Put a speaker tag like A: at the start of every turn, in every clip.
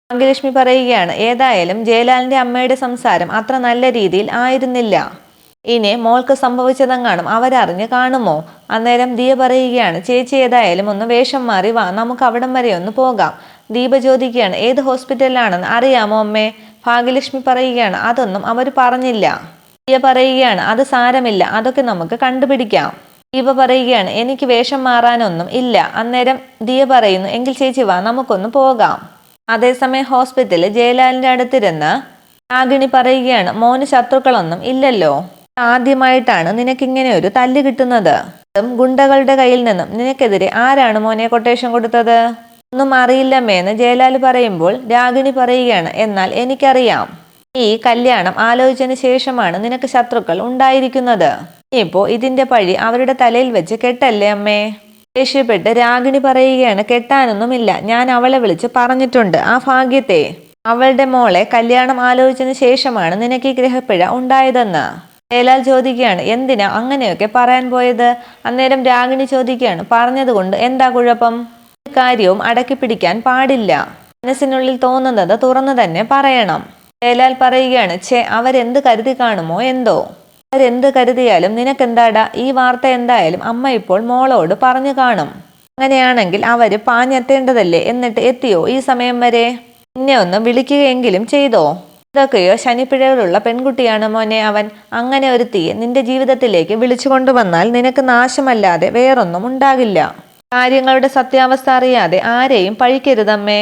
A: ഭാഗ്യലക്ഷ്മി പറയുകയാണ്, ഏതായാലും ജയലാലിന്റെ അമ്മയുടെ സംസാരം അത്ര നല്ല രീതിയിൽ ആയിരുന്നില്ല. ഇനി മോൾക്ക് സംഭവിച്ചതെങ്ങാനും അവരറിഞ്ഞ് കാണുമോ? അന്നേരം ദിയ പറയുകയാണ്, ചേച്ചി ഏതായാലും ഒന്ന് വേഷം മാറി വാ, നമുക്ക് അവിടം വരെ ഒന്ന് പോകാം. ദീപ ചോദിക്കുകയാണ്, ഏത് ഹോസ്പിറ്റലിലാണെന്ന് അറിയാമോ അമ്മേ? ഭാഗ്യലക്ഷ്മി പറയുകയാണ്, അതൊന്നും അവർ പറഞ്ഞില്ല. ദിയ പറയുകയാണ്, അത് സാരമില്ല, അതൊക്കെ നമുക്ക് കണ്ടുപിടിക്കാം. ദീപ പറയുകയാണ്, എനിക്ക് വേഷം മാറാനൊന്നും ഇല്ല. അന്നേരം ദിയ പറയുന്നു, എങ്കിൽ ചേച്ചി വാ, നമുക്കൊന്ന് പോകാം. അതേസമയം ഹോസ്പിറ്റലിൽ ജയലാലിന്റെ അടുത്തിരുന്ന് രാഗിണി പറയുകയാണ്, മോന് ശത്രുക്കളൊന്നും ഇല്ലല്ലോ. ആദ്യമായിട്ടാണ് നിനക്കിങ്ങനെ ഒരു തല്ല് കിട്ടുന്നത്. ഗുണ്ടകളുടെ കയ്യിൽ നിന്നും. നിനക്കെതിരെ ആരാണ് മോനെ കൊട്ടേഷൻ കൊടുത്തത്? ഒന്നും അറിയില്ലമ്മേന്ന് ജയലാൽ പറയുമ്പോൾ രാഗിണി പറയുകയാണ്, എന്നാൽ എനിക്കറിയാം. ഈ കല്യാണം ആലോചിച്ചതിന് ശേഷമാണ് നിനക്ക് ശത്രുക്കൾ ഉണ്ടായിരിക്കുന്നത്. ഇപ്പോ ഇതിന്റെ പഴി അവരുടെ തലയിൽ വെച്ച് കെട്ടല്ലേ അമ്മേ? ദേഷ്യപ്പെട്ട് രാഗിണി പറയുകയാണ്, കെട്ടാനൊന്നുമില്ല. ഞാൻ അവളെ വിളിച്ച് പറഞ്ഞിട്ടുണ്ട്. ആ ഭാഗ്യത്തെ, അവളുടെ മോളെ കല്യാണം ആലോചിച്ചതിന് ശേഷമാണ് നിനക്ക് ഈ ഗ്രഹപ്പിഴ ഉണ്ടായതെന്ന്. ജയലാൽ ചോദിക്കുകയാണ്, എന്തിനാ അങ്ങനെയൊക്കെ പറയാൻ പോയത്? അന്നേരം രാഗിണി ചോദിക്കുകയാണ്, പറഞ്ഞതുകൊണ്ട് എന്താ കുഴപ്പം? കാര്യവും അടക്കി പിടിക്കാൻ പാടില്ല. മനസ്സിനുള്ളിൽ തോന്നുന്നത് തുറന്നു തന്നെ പറയണം. ജയലാൽ പറയുകയാണ്, അവരെന്ത് കരുതി കാണുമോ എന്തോ? അവരെന്ത് കരുതിയാലും നിനക്കെന്താടാ? ഈ വാർത്ത എന്തായാലും അമ്മ ഇപ്പോൾ മോളോട് പറഞ്ഞു കാണും. അങ്ങനെയാണെങ്കിൽ അവര് പാഞ്ഞെത്തേണ്ടതല്ലേ? എന്നിട്ട് എത്തിയോ ഈ സമയം വരെ? നിന്നെ ഒന്ന് വിളിക്കുകയെങ്കിലും ചെയ്തോ? ഇതൊക്കെയോ ശനിപ്പിഴകളുള്ള പെൺകുട്ടിയാണ് മോനെ അവൻ. അങ്ങനെ ഒരു തീയെ നിന്റെ ജീവിതത്തിലേക്ക് വിളിച്ചു കൊണ്ടുവന്നാൽ നിനക്ക് നാശമല്ലാതെ വേറൊന്നും ഉണ്ടാകില്ല. കാര്യങ്ങളുടെ സത്യാവസ്ഥ അറിയാതെ ആരെയും പഴിക്കരുതമ്മേ.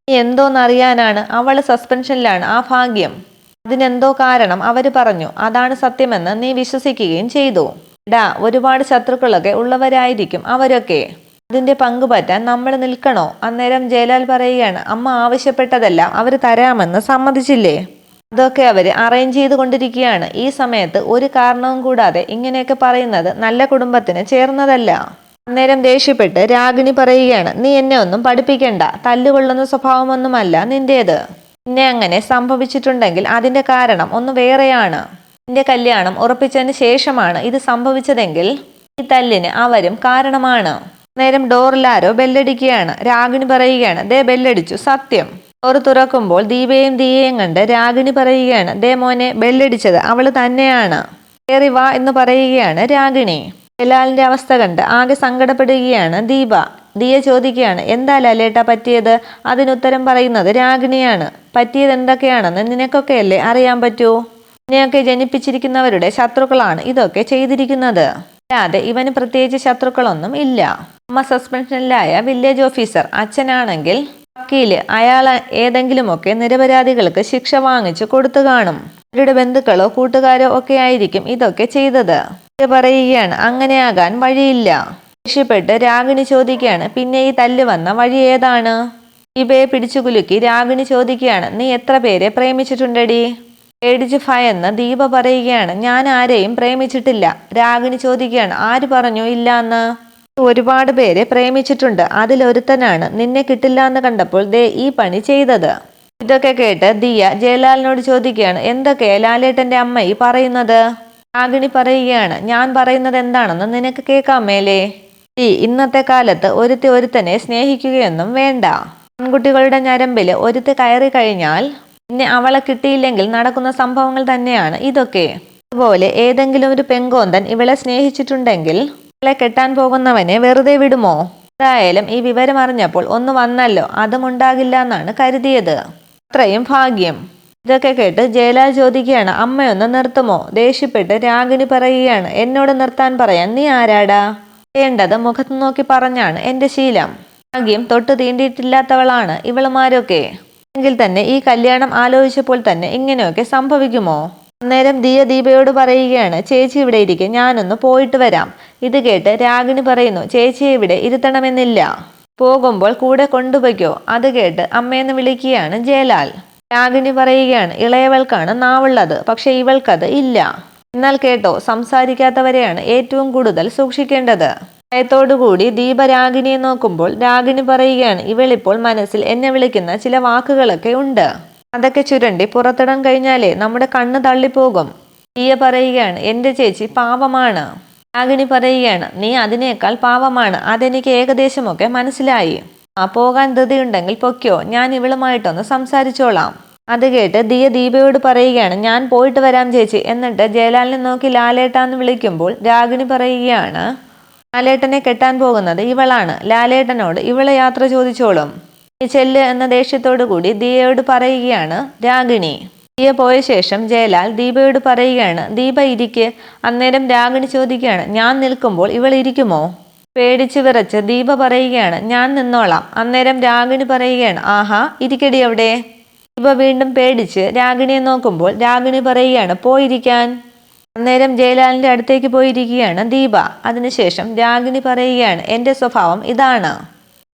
A: നീ എന്തോന്നറിയാനാണ്? അവള് സസ്പെൻഷനിലാണ്. ആ ഭാഗ്യം. അതിനെന്തോ കാരണം അവര് പറഞ്ഞു. അതാണ് സത്യമെന്ന് നീ വിശ്വസിക്കുകയും ചെയ്തു. ഒരുപാട് ശത്രുക്കളൊക്കെ ഉള്ളവരായിരിക്കും അവരൊക്കെ. അതിന്റെ പങ്ക് പറ്റാൻ നമ്മൾ നിൽക്കണോ? അന്നേരം ജയലാൽ പറയുകയാണ്, അമ്മ ആവശ്യപ്പെട്ടതെല്ലാം അവര് തരാമെന്ന് സമ്മതിച്ചില്ലേ? അതൊക്കെ അവര് അറേഞ്ച് ചെയ്ത് കൊണ്ടിരിക്കുകയാണ്. ഈ സമയത്ത് ഒരു കാരണവും കൂടാതെ ഇങ്ങനെയൊക്കെ പറയുന്നത് നല്ല കുടുംബത്തിന് ചേർന്നതല്ല. അന്നേരം ദേഷ്യപ്പെട്ട് രാഗിണി പറയുകയാണ്, നീ എന്നെ ഒന്നും പഠിപ്പിക്കണ്ട. തല്ലുകൊള്ളുന്ന സ്വഭാവമൊന്നുമല്ല നിന്റേത്. പിന്നെ അങ്ങനെ സംഭവിച്ചിട്ടുണ്ടെങ്കിൽ അതിന്റെ കാരണം ഒന്ന് വേറെയാണ്. നിന്റെ കല്യാണം ഉറപ്പിച്ചതിന് ശേഷമാണ് ഇത് സംഭവിച്ചതെങ്കിൽ ഈ തല്ലിന് അവരും കാരണമാണ്. നേരം ഡോറിലാരോ ബെല്ലടിക്കുകയാണ്. രാഗിണി പറയുകയാണ്, ദേ ബെല്ലടിച്ചു, സത്യം. ഡോർ തുറക്കുമ്പോൾ ദിയയും കണ്ട് രാഗിണി പറയുകയാണ്, ദേ മോനെ, ബെല്ലടിച്ചത് അവള് തന്നെയാണ്. കേറി വാ എന്ന് പറയുകയാണ് രാഗിണി. ജയലാലിന്റെ അവസ്ഥ കണ്ട് ആകെ സങ്കടപ്പെടുകയാണ് ദീപ. ദിയ ചോദിക്കുകയാണ്, എന്താ ലാലേട്ടാ പറ്റിയത്? അതിനുത്തരം പറയുന്നത് രാഗിണിയാണ്. പറ്റിയത് എന്തൊക്കെയാണെന്ന് നിനക്കൊക്കെയല്ലേ അറിയാൻ പറ്റൂ. നിന്നെയൊക്കെ ജനിപ്പിച്ചിരിക്കുന്നവരുടെ ശത്രുക്കളാണ് ഇതൊക്കെ ചെയ്തിരിക്കുന്നത്. അല്ലാതെ ഇവന് പ്രത്യേകിച്ച് ശത്രുക്കളൊന്നും ഇല്ല. അമ്മ സസ്പെൻഷനിലായ വില്ലേജ് ഓഫീസർ, അച്ഛനാണെങ്കിൽ വക്കീല്. അയാൾ ഏതെങ്കിലുമൊക്കെ നിരപരാധികൾക്ക് ശിക്ഷ വാങ്ങിച്ചു കൊടുത്തു കാണും. അവരുടെ ബന്ധുക്കളോ കൂട്ടുകാരോ ഒക്കെ ആയിരിക്കും ഇതൊക്കെ ചെയ്തത്. പറയുകയാണ്, അങ്ങനെയാകാൻ വഴിയില്ല. ദേഷ്യപ്പെട്ട് രാഗിണി ചോദിക്കുകയാണ്, പിന്നെ ഈ തല്ല് വന്ന വഴി ഏതാണ്? ദീപയെ പിടിച്ചുകുലുക്കി രാഗിണി ചോദിക്കുകയാണ്, നീ എത്ര പേരെ പ്രേമിച്ചിട്ടുണ്ടടി? പേടിച്ച് ഭയന്ന് ദീപ പറയുകയാണ്, ഞാൻ ആരെയും പ്രേമിച്ചിട്ടില്ല. രാഗിണി ചോദിക്കുകയാണ്, ആര് പറഞ്ഞു ഇല്ലാന്ന്? ഒരുപാട് പേരെ പ്രേമിച്ചിട്ടുണ്ട്. അതിലൊരുത്തനാണ് നിന്നെ കിട്ടില്ല എന്ന് കണ്ടപ്പോൾ ദേ ഈ പണി ചെയ്തത്. ഇതൊക്കെ കേട്ട് ദിയ ജയലാലിനോട് ചോദിക്കുകയാണ്, എന്തൊക്കെയാ ലാലേട്ടന്റെ അമ്മ ഈ പറയുന്നത്? രാഗിണി പറയുകയാണ്, ഞാൻ പറയുന്നത് എന്താണെന്ന് നിനക്ക് കേൾക്കാൻ മേലേ? ഇന്നത്തെ കാലത്ത് ഒരുത്തനെ സ്നേഹിക്കുകയൊന്നും വേണ്ട. ആൺകുട്ടികളുടെ ഞരമ്പില് ഒരുത്തി കയറി കഴിഞ്ഞാൽ പിന്നെ അവളെ കിട്ടിയില്ലെങ്കിൽ നടക്കുന്ന സംഭവങ്ങൾ തന്നെയാണ് ഇതൊക്കെ. അതുപോലെ ഏതെങ്കിലും ഒരു പെങ്കോന്തൻ ഇവളെ സ്നേഹിച്ചിട്ടുണ്ടെങ്കിൽ ഇവളെ കെട്ടാൻ പോകുന്നവനെ വെറുതെ വിടുമോ? എന്തായാലും ഈ വിവരം അറിഞ്ഞപ്പോൾ ഒന്ന് വന്നല്ലോ, അതും ഉണ്ടാകില്ല എന്നാണ് കരുതിയത്. അത്രയും ഭാഗ്യം. ഇതൊക്കെ കേട്ട് ജയലാൽ ചോദിക്കുകയാണ്, അമ്മയൊന്ന് നിർത്തുമോ? ദേഷ്യപ്പെട്ട് രാഗിണി പറയുകയാണ്, എന്നോട് നിർത്താൻ പറയാൻ നീ ആരാടാ? വേണ്ടത് മുഖത്ത് നോക്കി പറഞ്ഞാണ് എന്റെ ശീലം. ഭാഗ്യം തൊട്ട് തീണ്ടിയിട്ടില്ലാത്തവളാണ് ഇവളുമാരൊക്കെ. എങ്കിൽ തന്നെ ഈ കല്യാണം ആലോചിച്ചപ്പോൾ തന്നെ ഇങ്ങനെയൊക്കെ സംഭവിക്കുമോ? അന്നേരം ദീപയോട് പറയുകയാണ്, ചേച്ചി ഇവിടെ ഇരിക്കും, ഞാനൊന്ന് പോയിട്ട് വരാം. ഇത് കേട്ട് രാഗിണി പറയുന്നു, ചേച്ചിയെ ഇവിടെ ഇരുത്തണമെന്നില്ല, പോകുമ്പോൾ കൂടെ കൊണ്ടുപോയ്ക്കോ. അത് കേട്ട് അമ്മയെന്ന് വിളിക്കുകയാണ് ജയലാൽ. രാഗിണി പറയുകയാണ്, ഇളയവൾക്കാണ് നാവുള്ളത്, പക്ഷെ ഇവൾക്കത് ഇല്ല. എന്നാൽ കേട്ടോ, സംസാരിക്കാത്തവരെയാണ് ഏറ്റവും കൂടുതൽ സൂക്ഷിക്കേണ്ടത്. ഭയത്തോടുകൂടി ദീപ രാഗിണിയെ നോക്കുമ്പോൾ രാഗിണി പറയുകയാണ്, ഇവളിപ്പോൾ മനസ്സിൽ എന്നെ വിളിക്കുന്ന ചില വാക്കുകളൊക്കെ ഉണ്ട്. അതൊക്കെ ചുരണ്ടി പുറത്തിടാൻ കഴിഞ്ഞാലേ നമ്മുടെ കണ്ണ് തള്ളിപ്പോകും. ദിയ പറയുകയാണ്, എന്റെ ചേച്ചി പാവമാണ്. രാഗിണി പറയുകയാണ്, നീ അതിനേക്കാൾ പാവമാണ്, അതെനിക്ക് ഏകദേശമൊക്കെ മനസ്സിലായി. പോകാൻ ധൃതിയുണ്ടെങ്കിൽ പൊയ്ക്കോ, ഞാൻ ഇവളുമായിട്ടൊന്ന് സംസാരിച്ചോളാം. അത് കേട്ട് ദിയ ദീപയോട് പറയുകയാണ്, ഞാൻ പോയിട്ട് വരാം ചേച്ചി. എന്നിട്ട് ജയലാലിനെ നോക്കി ലാലേട്ടാന്ന് വിളിക്കുമ്പോൾ രാഗിണി പറയുകയാണ്, ലാലേട്ടനെ കെട്ടാൻ പോകുന്നത് ഇവളാണ്. ലാലേട്ടനോട് ഇവളെ യാത്ര ചോദിച്ചോളും. നീ ചെല്ല് എന്ന ദേഷ്യത്തോടു കൂടി ദിയയോട് പറയുകയാണ് രാഗിണി. ദിയ പോയ ശേഷം ജയലാൽ ദീപയോട് പറയുകയാണ്, ദീപ ഇരിക്ക്. അന്നേരം രാഗിണി ചോദിക്കുകയാണ്, ഞാൻ നിൽക്കുമ്പോൾ ഇവൾ ഇരിക്കുമോ? പേടിച്ച് വിറച്ച് ദീപ പറയുകയാണ്, ഞാൻ നിന്നോളാം. അന്നേരം രാഗിണി പറയുകയാണ്, ആഹാ, ഇരിക്കടി അവിടെ. ദീപ വീണ്ടും പേടിച്ച് രാഗിണിയെ നോക്കുമ്പോൾ രാഗിണി പറയുകയാണ്, പോയിരിക്കാൻ. അന്നേരം ജയലാലിന്റെ അടുത്തേക്ക് പോയിരിക്കുകയാണ് ദീപ. അതിനുശേഷം രാഗിണി പറയുകയാണ്, എൻ്റെ സ്വഭാവം ഇതാണ്.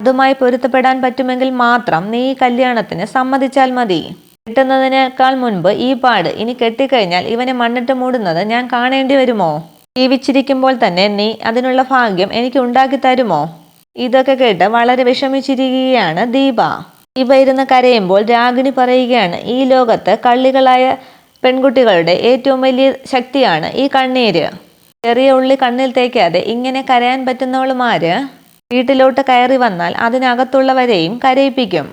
A: അതുമായി പൊരുത്തപ്പെടാൻ പറ്റുമെങ്കിൽ മാത്രം നീ ഈ കല്യാണത്തിന് സമ്മതിച്ചാൽ മതി. കെട്ടുന്നതിനേക്കാൾ മുൻപ് ഈ പാട്. ഇനി കെട്ടിക്കഴിഞ്ഞാൽ ഇവനെ മണ്ണിട്ട് മൂടുന്നത് ഞാൻ കാണേണ്ടി വരുമോ? ജീവിച്ചിരിക്കുമ്പോൾ തന്നെ നീ അതിനുള്ള ഭാഗ്യം എനിക്ക് ഉണ്ടാക്കി തരുമോ? ഇതൊക്കെ കേട്ട് വളരെ വിഷമിച്ചിരിക്കുകയാണ് ദീപ. ദീപ ഇരുന്ന് കരയുമ്പോൾ രാഗിണി പറയുകയാണ്, ഈ ലോകത്ത് കള്ളികളായ പെൺകുട്ടികളുടെ ഏറ്റവും വലിയ ശക്തിയാണ് ഈ കണ്ണീര്. ചെറിയ ഉള്ളി കണ്ണിൽ തേക്കാതെ ഇങ്ങനെ കരയാൻ പറ്റുന്നവളുമാര് വീട്ടിലോട്ട് കയറി വന്നാൽ അതിനകത്തുള്ളവരെയും കരയിപ്പിക്കും.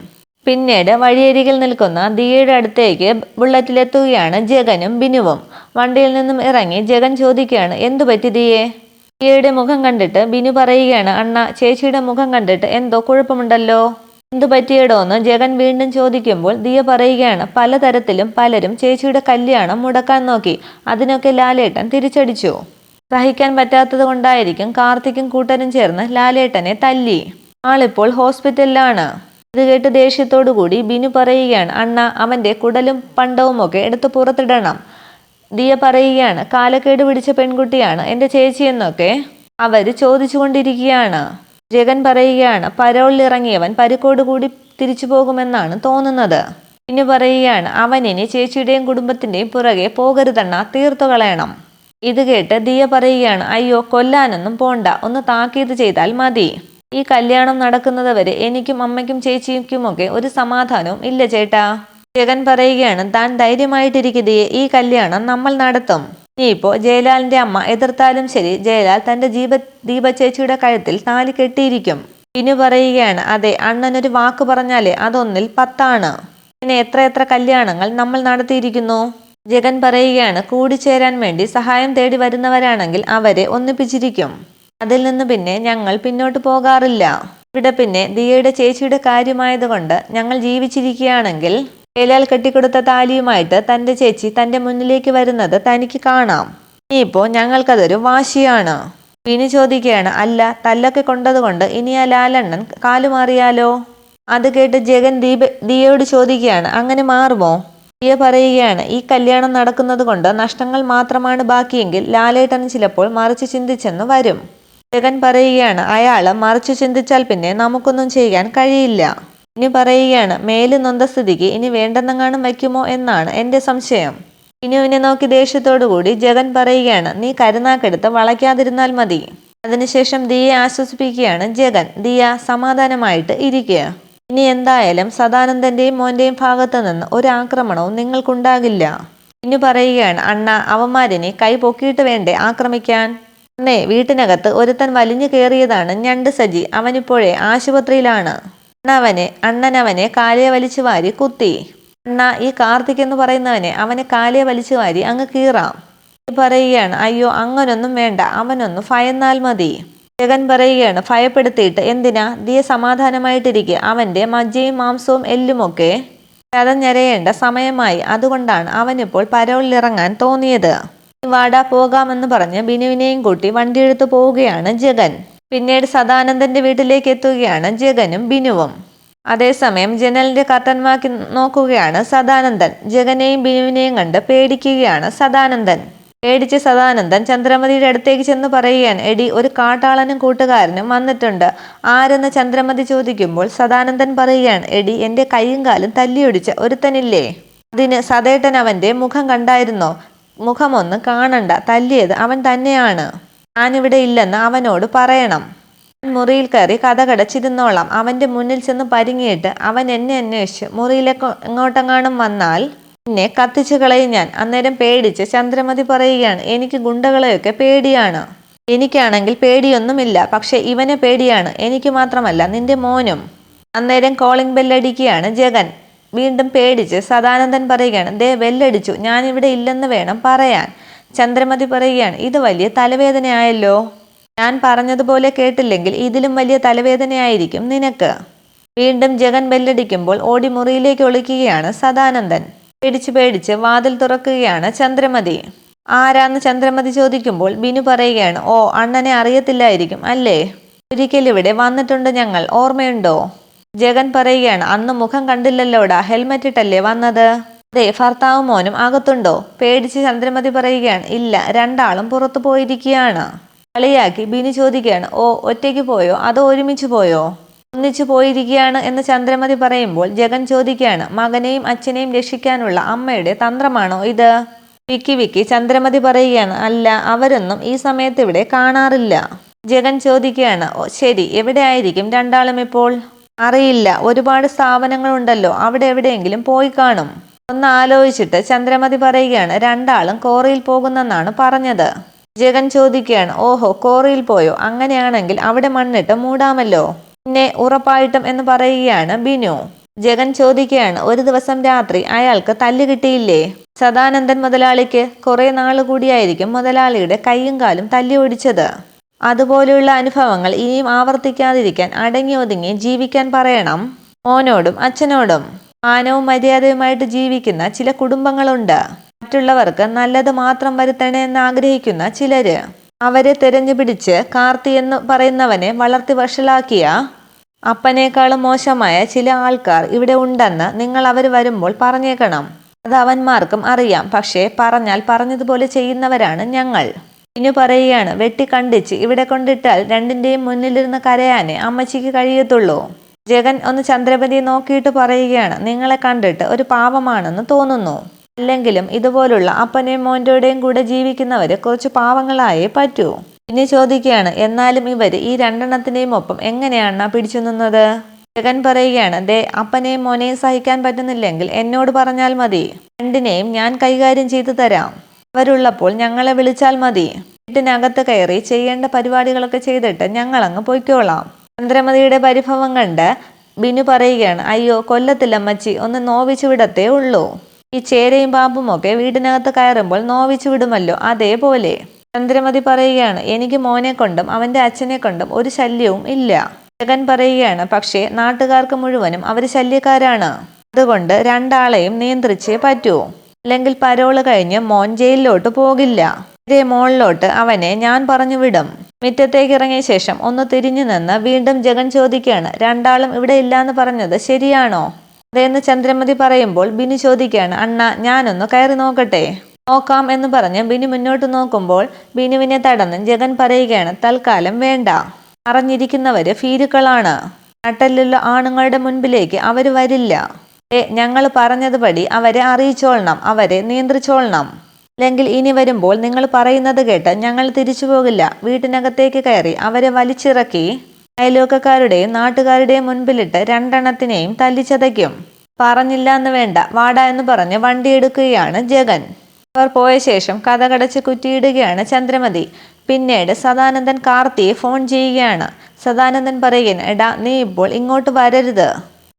A: പിന്നീട് വഴിയരികിൽ നിൽക്കുന്ന ദിയയുടെ അടുത്തേക്ക് ബുള്ളറ്റിലെത്തുകയാണ് ജഗനും ബിനുവും. വണ്ടിയിൽ നിന്നും ഇറങ്ങി ജഗൻ ചോദിക്കുകയാണ്, എന്തു പറ്റി ദിയേ? ദിയയുടെ മുഖം കണ്ടിട്ട് ബിനു പറയുകയാണ്, അണ്ണ, ചേച്ചിയുടെ മുഖം കണ്ടിട്ട് എന്തോ കുഴപ്പമുണ്ടല്ലോ. എന്തു പറ്റിയടോ എന്ന് ജഗൻ വീണ്ടും ചോദിക്കുമ്പോൾ ദിയ പറയുകയാണ്, പലതരത്തിലും പലരും ചേച്ചിയുടെ കല്യാണം മുടക്കാൻ നോക്കി. അതിനൊക്കെ ലാലേട്ടൻ തിരിച്ചടിച്ചു. സഹിക്കാൻ പറ്റാത്തത് കൊണ്ടായിരിക്കും കാർത്തിക്കും കൂട്ടരും ചേർന്ന് ലാലേട്ടനെ തല്ലി. ആളിപ്പോൾ ഹോസ്പിറ്റലിലാണ്. ഇത് കേട്ട് ദേഷ്യത്തോടു കൂടി ബിനു പറയുകയാണ്, അണ്ണ, അവന്റെ കുടലും പണ്ടവുമൊക്കെ എടുത്ത് പുറത്തിടണം. ദിയ പറയുകയാണ്, കാലക്കേട് പിടിച്ച പെൺകുട്ടിയാണ് എൻ്റെ ചേച്ചിയെന്നൊക്കെ അവര് ചോദിച്ചുകൊണ്ടിരിക്കുകയാണ്. ജഗൻ പറയുകയാണ്, പരോളിലിറങ്ങിയവൻ പരിക്കോടുകൂടി തിരിച്ചു പോകുമെന്നാണ് തോന്നുന്നത്. ബിനു പറയുകയാണ്, അവനിനി ചേച്ചിയുടെയും കുടുംബത്തിന്റെയും പുറകെ പോകരുതെണ്ണ, തീർത്തു കളയണം. ഇത് കേട്ട് ദിയ പറയുകയാണ്, അയ്യോ, കൊല്ലാനൊന്നും പോണ്ട, ഒന്ന് താക്കീത് ചെയ്താൽ മതി. ഈ കല്യാണം നടക്കുന്നത് വരെ എനിക്കും അമ്മയ്ക്കും ചേച്ചിക്കുമൊക്കെ ഒരു സമാധാനവും ഇല്ല ചേട്ടാ. ജഗൻ പറയുകയാണ്, താൻ ധൈര്യമായിട്ടിരിക്കുകയെ, ഈ കല്യാണം നമ്മൾ നടത്തും. ഇനിയിപ്പോ ജയലാലിന്റെ അമ്മ എതിർത്താലും ശരി, ജയലാൽ തന്റെ ദീപ ചേച്ചിയുടെ കഴുത്തിൽ താലി കെട്ടിയിരിക്കും. ബിനു പറയുകയാണ്, അതെ, അണ്ണനൊരു വാക്ക് പറഞ്ഞാലേ അതൊന്നിൽ 10 പിന്നെ എത്ര കല്യാണങ്ങൾ നമ്മൾ നടത്തിയിരിക്കുന്നു. ജഗൻ പറയുകയാണ്, കൂടിച്ചേരാൻ വേണ്ടി സഹായം തേടി വരുന്നവരാണെങ്കിൽ അവരെ ഒന്നിപ്പിച്ചിരിക്കും. അതിൽ നിന്ന് പിന്നെ ഞങ്ങൾ പിന്നോട്ട് പോകാറില്ല. ഇവിടെ പിന്നെ ദിയയുടെ ചേച്ചിയുടെ കാര്യമായതുകൊണ്ട് ഞങ്ങൾ ജീവിച്ചിരിക്കുകയാണെങ്കിൽ ജയലാൽ കെട്ടിക്കൊടുത്ത താലിയുമായിട്ട് തൻ്റെ ചേച്ചി തൻ്റെ മുന്നിലേക്ക് വരുന്നത് തനിക്ക് കാണാം. ഇനിയിപ്പോൾ ഞങ്ങൾക്കതൊരു വാശിയാണ്. ബിനു ചോദിക്കുകയാണ്, അല്ല, തല്ലൊക്കെ കൊണ്ടതുകൊണ്ട് ഇനി ആ ലാലണ്ണൻ കാലുമാറിയാലോ? അത് കേട്ട് ജഗൻ ദിയയോട് ചോദിക്കുകയാണ്, അങ്ങനെ മാറുമോ? ദിയ പറയുകയാണ്, ഈ കല്യാണം നടക്കുന്നത് കൊണ്ട് നഷ്ടങ്ങൾ മാത്രമാണ് ബാക്കിയെങ്കിൽ ലാലേട്ടൻ ചിലപ്പോൾ മറിച്ച് ചിന്തിച്ചെന്ന് വരും. ജഗൻ പറയുകയാണ്, അയാള് മറിച്ച് ചിന്തിച്ചാൽ പിന്നെ നമുക്കൊന്നും ചെയ്യാൻ കഴിയില്ല. ഇനി പറയുകയാണ്, മേല് നൊന്ത സ്ഥിതിക്ക് ഇനി വേണ്ടെന്നെങ്ങാനും വയ്ക്കുമോ എന്നാണ് എൻ്റെ സംശയം. ഇനുവിനെ നോക്കി ദേഷ്യത്തോടു കൂടി ജഗൻ പറയുകയാണ്, നീ കരുനാക്കെടുത്ത് വളയ്ക്കാതിരുന്നാൽ മതി. അതിനുശേഷം ദിയെ ആശ്വസിപ്പിക്കുകയാണ് ജഗൻ. ദിയ, സമാധാനമായിട്ട് ഇരിക്കുക. ഇനി എന്തായാലും സദാനന്ദന്റെയും മോന്റെയും ഭാഗത്തു നിന്ന് ഒരു ആക്രമണവും നിങ്ങൾക്കുണ്ടാകില്ല. ഇനി പറയുകയാണ്, അണ്ണ, അവന്മാരിനെ കൈ പൊക്കിയിട്ട് വേണ്ടേ ആക്രമിക്കാൻ? അന്നേ വീട്ടിനകത്ത് ഒരുത്തൻ വലിഞ്ഞു കയറിയതാണ് ഞണ്ട് സജി. അവനിപ്പോഴേ ആശുപത്രിയിലാണ്. അണ്ണനവനെ കാലിയെ വലിച്ചു വാരി കുത്തി. അണ്ണ, ഈ കാർത്തിക് എന്ന് പറയുന്നവനെ അവനെ കാലിയെ വലിച്ചു വാരി അങ്ങ് കീറാം. പറയുകയാണ്, അയ്യോ, അങ്ങനൊന്നും വേണ്ട, അവനൊന്ന് ഭയന്നാൽ മതി. ജഗൻ പറയുകയാണ്, ഭയപ്പെടുത്തിയിട്ട് എന്തിനാ? ദിയ സമാധാനമായിട്ടിരിക്കുക. അവന്റെ മജ്ജയും മാംസവും എല്ലുമൊക്കെ ചതഞ്ഞരയേണ്ട സമയമായി. അതുകൊണ്ടാണ് അവനിപ്പോൾ പരോളിലിറങ്ങാൻ തോന്നിയത്. വാടാ, പോകാമെന്ന് പറഞ്ഞ് ബിനുവിനെയും കൂട്ടി വണ്ടിയെടുത്ത് പോവുകയാണ് ജഗൻ. പിന്നീട് സദാനന്ദന്റെ വീട്ടിലേക്ക് എത്തുകയാണ് ജഗനും ബിനുവും. അതേസമയം ജനലിന്റെ കർട്ടൻമാക്കി നോക്കുകയാണ് സദാനന്ദൻ. ജഗനെയും ബിനുവിനെയും കണ്ട് പേടിക്കുകയാണ് സദാനന്ദൻ. പേടിച്ച് സദാനന്ദൻ ചന്ദ്രമതിയുടെ അടുത്തേക്ക് ചെന്ന് പറയുകയാണ്, എടി, ഒരു കാട്ടാളനും കൂട്ടുകാരനും വന്നിട്ടുണ്ട്. ആരെന്ന് ചന്ദ്രമതി ചോദിക്കുമ്പോൾ സദാനന്ദൻ പറയുകയാണ്, എടി, എൻ്റെ കൈയും കാലും തല്ലിയൊടിച്ച ഒരുത്തനില്ലേ, അതിന് സദേട്ടൻ അവൻ്റെ മുഖം കണ്ടായിരുന്നോ? മുഖമൊന്ന് കാണണ്ട, തല്ലിയത് അവൻ തന്നെയാണ്. ഞാനിവിടെ ഇല്ലെന്ന് അവനോട് പറയണം. മുറിയിൽ കയറി കഥകടച്ചിരുന്നോളാം. അവൻ്റെ മുന്നിൽ ചെന്ന് പരിങ്ങിയിട്ട് അവൻ എന്നെ അന്വേഷിച്ച് മുറിയിലേക്ക് എങ്ങോട്ടെങ്ങാനും വന്നാൽ എന്നെ കത്തിച്ചു കളയും ഞാൻ. അന്നേരം പേടിച്ച് ചന്ദ്രമതി പറയുകയാണ്, എനിക്ക് ഗുണ്ടകളെയൊക്കെ പേടിയാണ്. എനിക്കാണെങ്കിൽ പേടിയൊന്നുമില്ല, പക്ഷെ ഇവനെ പേടിയാണ്. എനിക്ക് മാത്രമല്ല, നിന്റെ മോനും. അന്നേരം കോളിംഗ് ബെല്ലടിക്കുകയാണ് ജഗൻ. വീണ്ടും പേടിച്ച് സദാനന്ദൻ പറയുകയാണ്, ദേ ബെല്ലടിച്ചു, ഞാനിവിടെ ഇല്ലെന്ന് വേണം പറയാൻ. ചന്ദ്രമതി പറയുകയാണ്, ഇത് വലിയ തലവേദനയായല്ലോ. ഞാൻ പറഞ്ഞതുപോലെ കേട്ടില്ലെങ്കിൽ ഇതിലും വലിയ തലവേദനയായിരിക്കും നിനക്ക്. വീണ്ടും ജഗൻ ബെല്ലടിക്കുമ്പോൾ ഓടി മുറിയിലേക്ക് ഒളിക്കുകയാണ് സദാനന്ദൻ. പേടിച്ച് വാതിൽ തുറക്കുകയാണ് ചന്ദ്രമതി. ആരാന്ന് ചന്ദ്രമതി ചോദിക്കുമ്പോൾ ബിനു പറയുകയാണ്, ഓ അണ്ണനെ അറിയത്തില്ലായിരിക്കും അല്ലേ? ഒരിക്കലിവിടെ വന്നിട്ടുണ്ട് ഞങ്ങൾ, ഓർമ്മയുണ്ടോ? ജഗൻ പറയുകയാണ്, അന്ന് മുഖം കണ്ടില്ലല്ലോടാ, ഹെൽമെറ്റ് ഇട്ടല്ലേ വന്നത്? അതെ, ഭർത്താവും മോനും അകത്തുണ്ടോ? പേടിച്ച് ചന്ദ്രമതി പറയുകയാണ്, ഇല്ല, രണ്ടാളും പുറത്തു പോയിരിക്കുകയാണ്. കളിയാക്കി ബിനു ചോദിക്കുകയാണ്, ഓ ഒറ്റയ്ക്ക് പോയോ അതോ ഒരുമിച്ച് പോയോ? ഒന്നിച്ചു പോയിരിക്കുകയാണ് എന്ന് ചന്ദ്രമതി പറയുമ്പോൾ ജഗൻ ചോദിക്കുകയാണ്, മകനെയും അച്ഛനെയും രക്ഷിക്കാനുള്ള അമ്മയുടെ തന്ത്രമാണോ ഇത്? വിക്കി ചന്ദ്രമതി പറയുകയാണ്, അല്ല, അവരൊന്നും ഈ സമയത്ത് ഇവിടെ കാണാറില്ല. ജഗൻ ചോദിക്കുകയാണ്, ഓ ശരി, എവിടെ ആയിരിക്കും രണ്ടാളും ഇപ്പോൾ? അറിയില്ല, ഒരുപാട് സ്ഥാപനങ്ങളുണ്ടല്ലോ, അവിടെ എവിടെയെങ്കിലും പോയി കാണും. ഒന്ന് ആലോചിച്ചിട്ട് ചന്ദ്രമതി പറയുകയാണ്, രണ്ടാളും കോറിയിൽ പോകുന്നെന്നാണ് പറഞ്ഞത്. ജഗൻ ചോദിക്കുകയാണ്, ഓഹോ, കോറിയിൽ പോയോ? അങ്ങനെയാണെങ്കിൽ അവിടെ മണ്ണിട്ട് മൂടാമല്ലോ. പിന്നെ ഉറപ്പായിട്ടും എന്ന് പറയുകയാണ് ബിനു. ജഗൻ ചോദിക്കുകയാണ്, ഒരു ദിവസം രാത്രി അയാൾക്ക് തല്ല് കിട്ടിയില്ലേ? സദാനന്ദൻ മുതലാളിക്ക് കുറെ നാള് കൂടിയായിരിക്കും മുതലാളിയുടെ കൈയും കാലും തല്ലി ഓടിച്ചത്. അതുപോലെയുള്ള അനുഭവങ്ങൾ ഇനിയും ആവർത്തിക്കാതിരിക്കാൻ അടങ്ങി ഒതുങ്ങി ജീവിക്കാൻ പറയണം മോനോടും അച്ഛനോടും. മാനവും മര്യാദയുമായിട്ട് ജീവിക്കുന്ന ചില കുടുംബങ്ങളുണ്ട്. മറ്റുള്ളവർക്ക് നല്ലത് മാത്രം വരുത്തണേ എന്ന് ആഗ്രഹിക്കുന്ന ചിലര്. അവരെ തെരഞ്ഞു പിടിച്ച് കാർത്തി എന്ന് പറയുന്നവനെ വളർത്തി വഷളാക്കിയ അപ്പനേക്കാളും മോശമായ ചില ആൾക്കാർ ഇവിടെ ഉണ്ടെന്ന് നിങ്ങൾ അവർ വരുമ്പോൾ പറഞ്ഞേക്കണം. അത് അവന്മാർക്കും അറിയാം. പക്ഷേ പറഞ്ഞാൽ പറഞ്ഞതുപോലെ ചെയ്യുന്നവരാണ് ഞങ്ങൾ. ഇനി പറയുകയാണ്, വെട്ടി കണ്ടിച്ച് ഇവിടെ കൊണ്ടിട്ടാൽ രണ്ടിൻ്റെയും മുന്നിലിരുന്ന് കരയാനേ അമ്മച്ചിക്ക് കഴിയത്തുള്ളൂ. ജഗൻ ഒന്ന് ചന്ദ്രമതിയെ നോക്കിയിട്ട് പറയുകയാണ്, നിങ്ങളെ കണ്ടിട്ട് ഒരു പാവമാണെന്ന് തോന്നുന്നു. അല്ലെങ്കിലും ഇതുപോലുള്ള അപ്പനെയും മോൻ്റെയും കൂടെ ജീവിക്കുന്നവര് കുറച്ച് പാവങ്ങളായേ പറ്റൂ. ഇനി ചോദിക്കുകയാണ്, എന്നാലും ഇവര് ഈ രണ്ടെണ്ണത്തിൻ്റെയും ഒപ്പം എങ്ങനെയാണ് പിടിച്ചു നിന്നത്? ജഗൻ പറയുകയാണ്, ദേ അപ്പനെയും മോനെയും സഹിക്കാൻ പറ്റുന്നില്ലെങ്കിൽ എന്നോട് പറഞ്ഞാൽ മതി, രണ്ടിനെയും ഞാൻ കൈകാര്യം ചെയ്തു തരാം. അവരുള്ളപ്പോൾ ഞങ്ങളെ വിളിച്ചാൽ മതി. വീട്ടിനകത്ത് കയറി ചെയ്യേണ്ട പരിപാടികളൊക്കെ ചെയ്തിട്ട് ഞങ്ങളങ്ങ് പൊയ്ക്കോളാം. ചന്ദ്രമതിയുടെ പരിഭവം കണ്ട് ബിനു പറയുകയാണ്, അയ്യോ കൊല്ലത്തില്ലമ്മച്ചി, ഒന്ന് നോവിച്ചു വിടത്തേ ഉള്ളൂ. ഈ ചേരയും പാമ്പും ഒക്കെ വീടിനകത്ത് കയറുമ്പോൾ നോവിച്ചു വിടുമല്ലോ, അതേപോലെ. ചന്ദ്രമതി പറയുകയാണ്, എനിക്ക് മോനെ കൊണ്ടും അവന്റെ അച്ഛനെ കൊണ്ടും ഒരു ശല്യവും ഇല്ല. ജഗൻ പറയുകയാണ്, പക്ഷേ നാട്ടുകാർക്ക് മുഴുവനും അവർ ശല്യക്കാരാണ്. അതുകൊണ്ട് രണ്ടാളെയും നിയന്ത്രിച്ചേ പറ്റൂ. അല്ലെങ്കിൽ പരോള് കഴിഞ്ഞ് മോൻ ജയിലിലോട്ട് പോകില്ല. ഇതേ മോളിലോട്ട് അവനെ ഞാൻ പറഞ്ഞു വിടും. മുറ്റത്തേക്ക് ഇറങ്ങിയ ശേഷം ഒന്ന് തിരിഞ്ഞു നിന്ന് വീണ്ടും ജഗൻ ചോദിക്കുകയാണ്, രണ്ടാളും ഇവിടെ ഇല്ലാന്ന് പറഞ്ഞത് ശരിയാണോ? അതേന്ന് ചന്ദ്രമതി പറയുമ്പോൾ ബിനു ചോദിക്കുകയാണ്, അണ്ണ ഞാനൊന്ന് കയറി നോക്കട്ടെ? നോക്കാം എന്ന് പറഞ്ഞ് ബിനു മുന്നോട്ട് നോക്കുമ്പോൾ ബിനുവിനെ തടഞ്ഞ് ജഗൻ പറയുകയാണ്, തൽക്കാലം വേണ്ട. അറിഞ്ഞിരിക്കുന്നവര് ഭീരുക്കളാണ്. നട്ടലുള്ള ആണുങ്ങളുടെ മുൻപിലേക്ക് അവര് വരില്ല. ഞങ്ങൾ പറഞ്ഞതുപടി അവരെ അറിയിച്ചോളണം, അവരെ നിയന്ത്രിച്ചോളണം. അല്ലെങ്കിൽ ഇനി വരുമ്പോൾ നിങ്ങൾ പറയുന്നത് കേട്ട് ഞങ്ങൾ തിരിച്ചു പോകില്ല. വീട്ടിനകത്തേക്ക് കയറി അവരെ വലിച്ചിറക്കി അയൽവക്കക്കാരുടെയും നാട്ടുകാരുടെയും മുൻപിലിട്ട് രണ്ടെണ്ണത്തിനെയും തല്ലിച്ചതയ്ക്കും. പറഞ്ഞില്ല എന്ന് വേണ്ട, വാടാ എന്ന് പറഞ്ഞ് വണ്ടി എടുക്കുകയാണ് ജഗൻ. അവർ പോയ ശേഷം കതകടച്ച് കുറ്റിയിടുകയാണ് ചന്ദ്രമതി. പിന്നീട് സദാനന്ദൻ കാർത്തിയെ ഫോൺ ചെയ്യുകയാണ്. സദാനന്ദൻ പറയുകയാണ്, എടാ നീ ഇപ്പോൾ ഇങ്ങോട്ട് വരരുത്.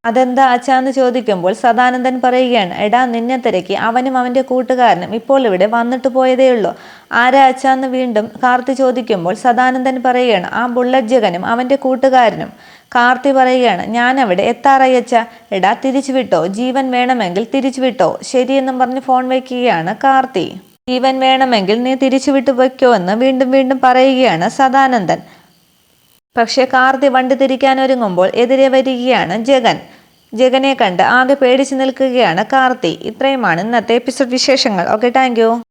A: അതെന്താ അച്ഛാന്ന് ചോദിക്കുമ്പോൾ സദാനന്ദൻ പറയുകയാണ്, എടാ നിന്നെ തിരക്കി അവനും അവൻ്റെ കൂട്ടുകാരനും ഇപ്പോൾ ഇവിടെ വന്നിട്ട് പോയതേയുള്ളൂ. ആരാ അച്ഛാന്ന് വീണ്ടും കാർത്തി ചോദിക്കുമ്പോൾ സദാനന്ദൻ പറയുകയാണ്, ആ ബുള്ളറ്റ് ജഗനും അവൻ്റെ കൂട്ടുകാരനും. കാർത്തി പറയുകയാണ്, ഞാൻ അവിടെ എത്താറായി അച്ഛ. എടാ തിരിച്ചു വിട്ടോ, ജീവൻ വേണമെങ്കിൽ തിരിച്ചു വിട്ടോ. ശരിയെന്നും പറഞ്ഞ് ഫോൺ വയ്ക്കുകയാണ് കാർത്തി. ജീവൻ വേണമെങ്കിൽ നീ തിരിച്ചു വിട്ടു വയ്ക്കോ എന്ന് വീണ്ടും വീണ്ടും പറയുകയാണ് സദാനന്ദൻ. പക്ഷെ കാർത്തി വണ്ടി തിരിക്കാൻ ഒരുങ്ങുമ്പോൾ എതിരെ വരികയാണ് ജഗൻ. ജഗനെ കണ്ട് ആകെ പേടിച്ചു നിൽക്കുകയാണ് കാർത്തി. ഇത്രയുമാണ് ഇന്നത്തെ എപ്പിസോഡ് വിശേഷങ്ങൾ. Okay, thank you.